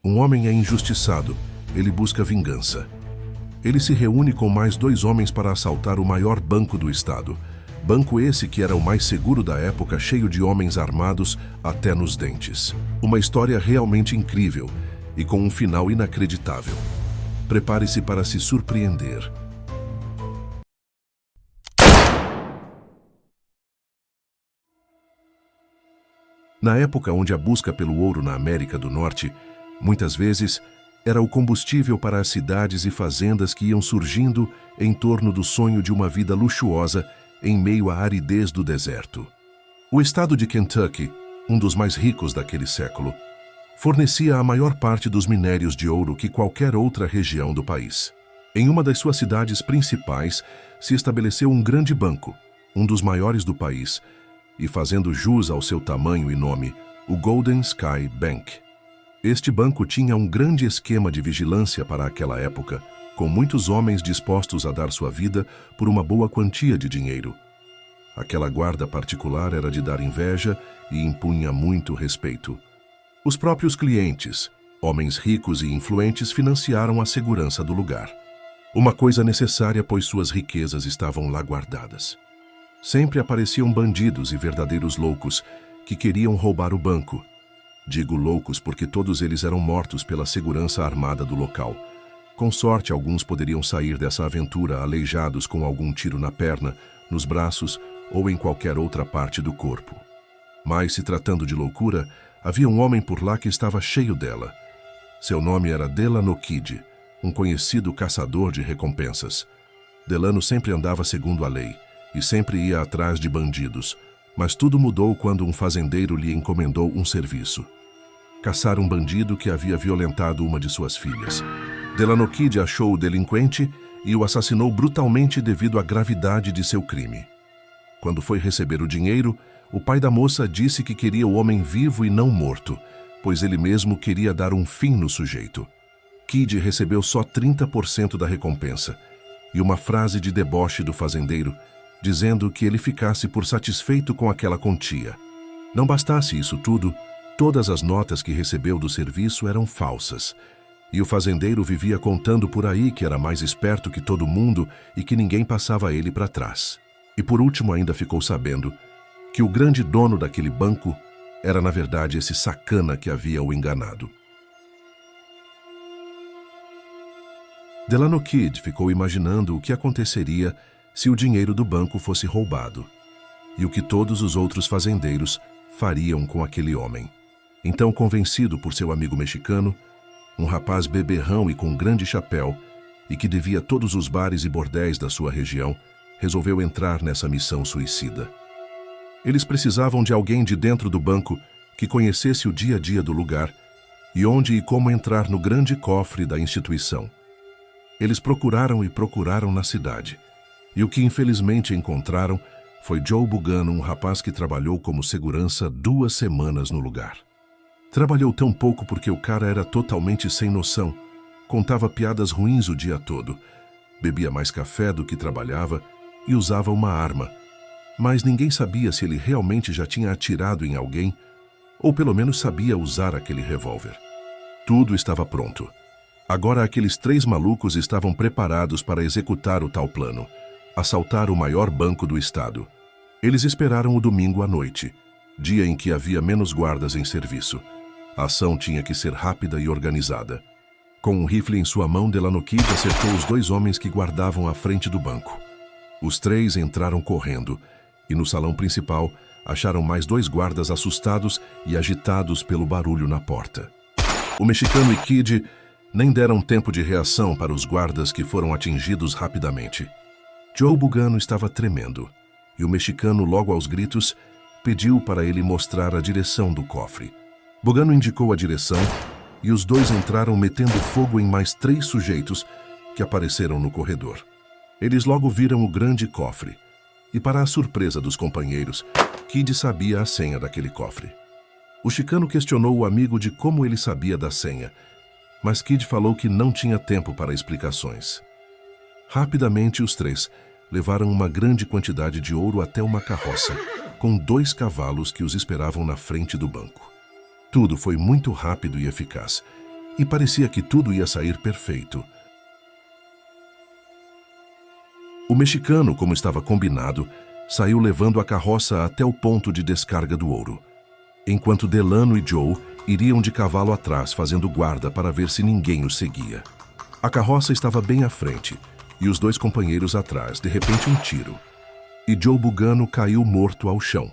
Um homem é injustiçado, ele busca vingança. Ele se reúne com mais 2 homens para assaltar o maior banco do estado. Banco esse que era o mais seguro da época, cheio de homens armados até nos dentes. Uma história realmente incrível e com um final inacreditável. Prepare-se para se surpreender. Na época onde a busca pelo ouro na América do Norte, muitas vezes, era o combustível para as cidades e fazendas que iam surgindo em torno do sonho de uma vida luxuosa em meio à aridez do deserto. O estado de Kentucky, um dos mais ricos daquele século, fornecia a maior parte dos minérios de ouro que qualquer outra região do país. Em uma das suas cidades principais se estabeleceu um grande banco, um dos maiores do país, e fazendo jus ao seu tamanho e nome, o Golden Sky Bank. Este banco tinha um grande esquema de vigilância para aquela época, com muitos homens dispostos a dar sua vida por uma boa quantia de dinheiro. Aquela guarda particular era de dar inveja e impunha muito respeito. Os próprios clientes, homens ricos e influentes, financiaram a segurança do lugar. Uma coisa necessária, pois suas riquezas estavam lá guardadas. Sempre apareciam bandidos e verdadeiros loucos que queriam roubar o banco. Digo loucos porque todos eles eram mortos pela segurança armada do local. Com sorte, alguns poderiam sair dessa aventura aleijados com algum tiro na perna, nos braços ou em qualquer outra parte do corpo. Mas, se tratando de loucura, havia um homem por lá que estava cheio dela. Seu nome era Delano Kid, um conhecido caçador de recompensas. Delano sempre andava segundo a lei e sempre ia atrás de bandidos, mas tudo mudou quando um fazendeiro lhe encomendou um serviço: caçar um bandido que havia violentado uma de suas filhas. Delano Kid achou o delinquente e o assassinou brutalmente devido à gravidade de seu crime. Quando foi receber o dinheiro, o pai da moça disse que queria o homem vivo e não morto, pois ele mesmo queria dar um fim no sujeito. Kid recebeu só 30% da recompensa e uma frase de deboche do fazendeiro, dizendo que ele ficasse por satisfeito com aquela quantia. Não bastasse isso tudo, todas as notas que recebeu do serviço eram falsas, e o fazendeiro vivia contando por aí que era mais esperto que todo mundo e que ninguém passava ele para trás. E por último ainda ficou sabendo que o grande dono daquele banco era na verdade esse sacana que havia o enganado. Delano Kid ficou imaginando o que aconteceria se o dinheiro do banco fosse roubado, e o que todos os outros fazendeiros fariam com aquele homem. Então, convencido por seu amigo mexicano, um rapaz beberrão e com grande chapéu, e que devia todos os bares e bordéis da sua região, resolveu entrar nessa missão suicida. Eles precisavam de alguém de dentro do banco que conhecesse o dia a dia do lugar e onde e como entrar no grande cofre da instituição. Eles procuraram e procuraram na cidade, e o que infelizmente encontraram foi Joe Bugano, um rapaz que trabalhou como segurança 2 semanas no lugar. Trabalhou tão pouco porque o cara era totalmente sem noção, contava piadas ruins o dia todo, bebia mais café do que trabalhava e usava uma arma, mas ninguém sabia se ele realmente já tinha atirado em alguém ou pelo menos sabia usar aquele revólver. Tudo estava pronto. Agora aqueles 3 malucos estavam preparados para executar o tal plano: assaltar o maior banco do estado. Eles esperaram o domingo à noite, dia em que havia menos guardas em serviço. A ação tinha que ser rápida e organizada. Com um rifle em sua mão, Delano Kid acertou os 2 homens que guardavam à frente do banco. Os 3 entraram correndo, e no salão principal acharam mais 2 guardas assustados e agitados pelo barulho na porta. O mexicano e Kid nem deram tempo de reação para os guardas, que foram atingidos rapidamente. Joe Bugano estava tremendo, e o mexicano, logo aos gritos, pediu para ele mostrar a direção do cofre. Bugano indicou a direção, e os 2 entraram metendo fogo em mais 3 sujeitos que apareceram no corredor. Eles logo viram o grande cofre, e para a surpresa dos companheiros, Kid sabia a senha daquele cofre. O chicano questionou o amigo de como ele sabia da senha, mas Kid falou que não tinha tempo para explicações. Rapidamente, os 3 levaram uma grande quantidade de ouro até uma carroça, com 2 cavalos que os esperavam na frente do banco. Tudo foi muito rápido e eficaz, e parecia que tudo ia sair perfeito. O mexicano, como estava combinado, saiu levando a carroça até o ponto de descarga do ouro, enquanto Delano e Joe iriam de cavalo atrás, fazendo guarda para ver se ninguém os seguia. A carroça estava bem à frente e os dois companheiros atrás. De repente, um tiro. E Joe Bugano caiu morto ao chão.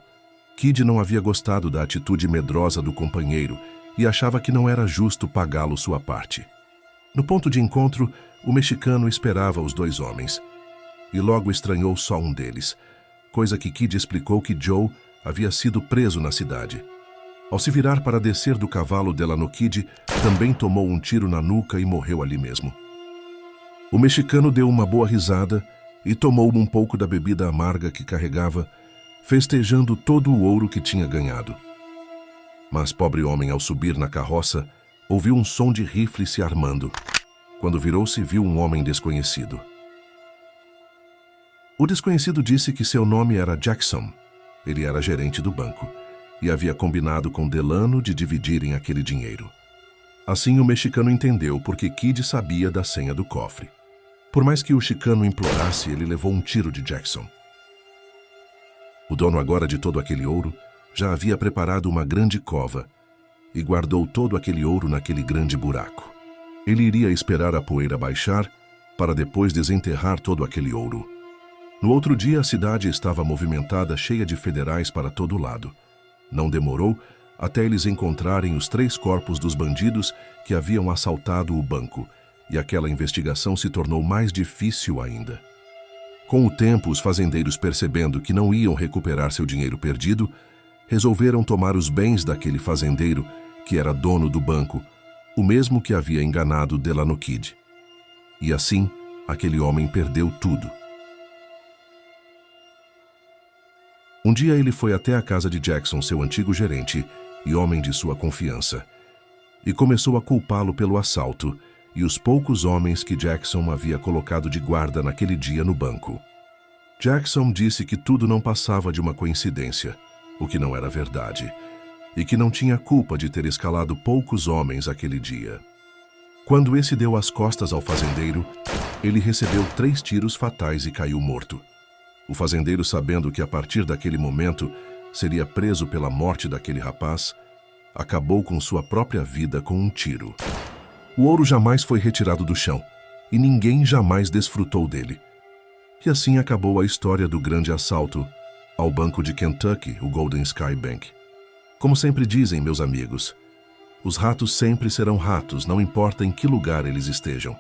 Kid não havia gostado da atitude medrosa do companheiro e achava que não era justo pagá-lo sua parte. No ponto de encontro, o mexicano esperava os dois homens e logo estranhou só um deles, coisa que Kid explicou que Joe havia sido preso na cidade. Ao se virar para descer do cavalo, Delano Kid também tomou um tiro na nuca e morreu ali mesmo. O mexicano deu uma boa risada e tomou um pouco da bebida amarga que carregava, festejando todo o ouro que tinha ganhado. Mas pobre homem, ao subir na carroça, ouviu um som de rifle se armando. Quando virou-se, viu um homem desconhecido. O desconhecido disse que seu nome era Jackson. Ele era gerente do banco e havia combinado com Delano de dividirem aquele dinheiro. Assim, o mexicano entendeu porque Kid sabia da senha do cofre. Por mais que o chicano implorasse, ele levou um tiro de Jackson. O dono agora de todo aquele ouro já havia preparado uma grande cova e guardou todo aquele ouro naquele grande buraco. Ele iria esperar a poeira baixar para depois desenterrar todo aquele ouro. No outro dia, a cidade estava movimentada, cheia de federais para todo lado. Não demorou até eles encontrarem os 3 corpos dos bandidos que haviam assaltado o banco, e aquela investigação se tornou mais difícil ainda. Com o tempo, os fazendeiros, percebendo que não iam recuperar seu dinheiro perdido, resolveram tomar os bens daquele fazendeiro, que era dono do banco, o mesmo que havia enganado Delano Kid. E assim, aquele homem perdeu tudo. Um dia ele foi até a casa de Jackson, seu antigo gerente e homem de sua confiança, e começou a culpá-lo pelo assalto e os poucos homens que Jackson havia colocado de guarda naquele dia no banco. Jackson disse que tudo não passava de uma coincidência, o que não era verdade, e que não tinha culpa de ter escalado poucos homens aquele dia. Quando esse deu as costas ao fazendeiro, ele recebeu 3 tiros fatais e caiu morto. O fazendeiro, sabendo que a partir daquele momento seria preso pela morte daquele rapaz, acabou com sua própria vida com um tiro. O ouro jamais foi retirado do chão e ninguém jamais desfrutou dele. E assim acabou a história do grande assalto ao banco de Kentucky, o Golden Sky Bank. Como sempre dizem, meus amigos, os ratos sempre serão ratos, não importa em que lugar eles estejam.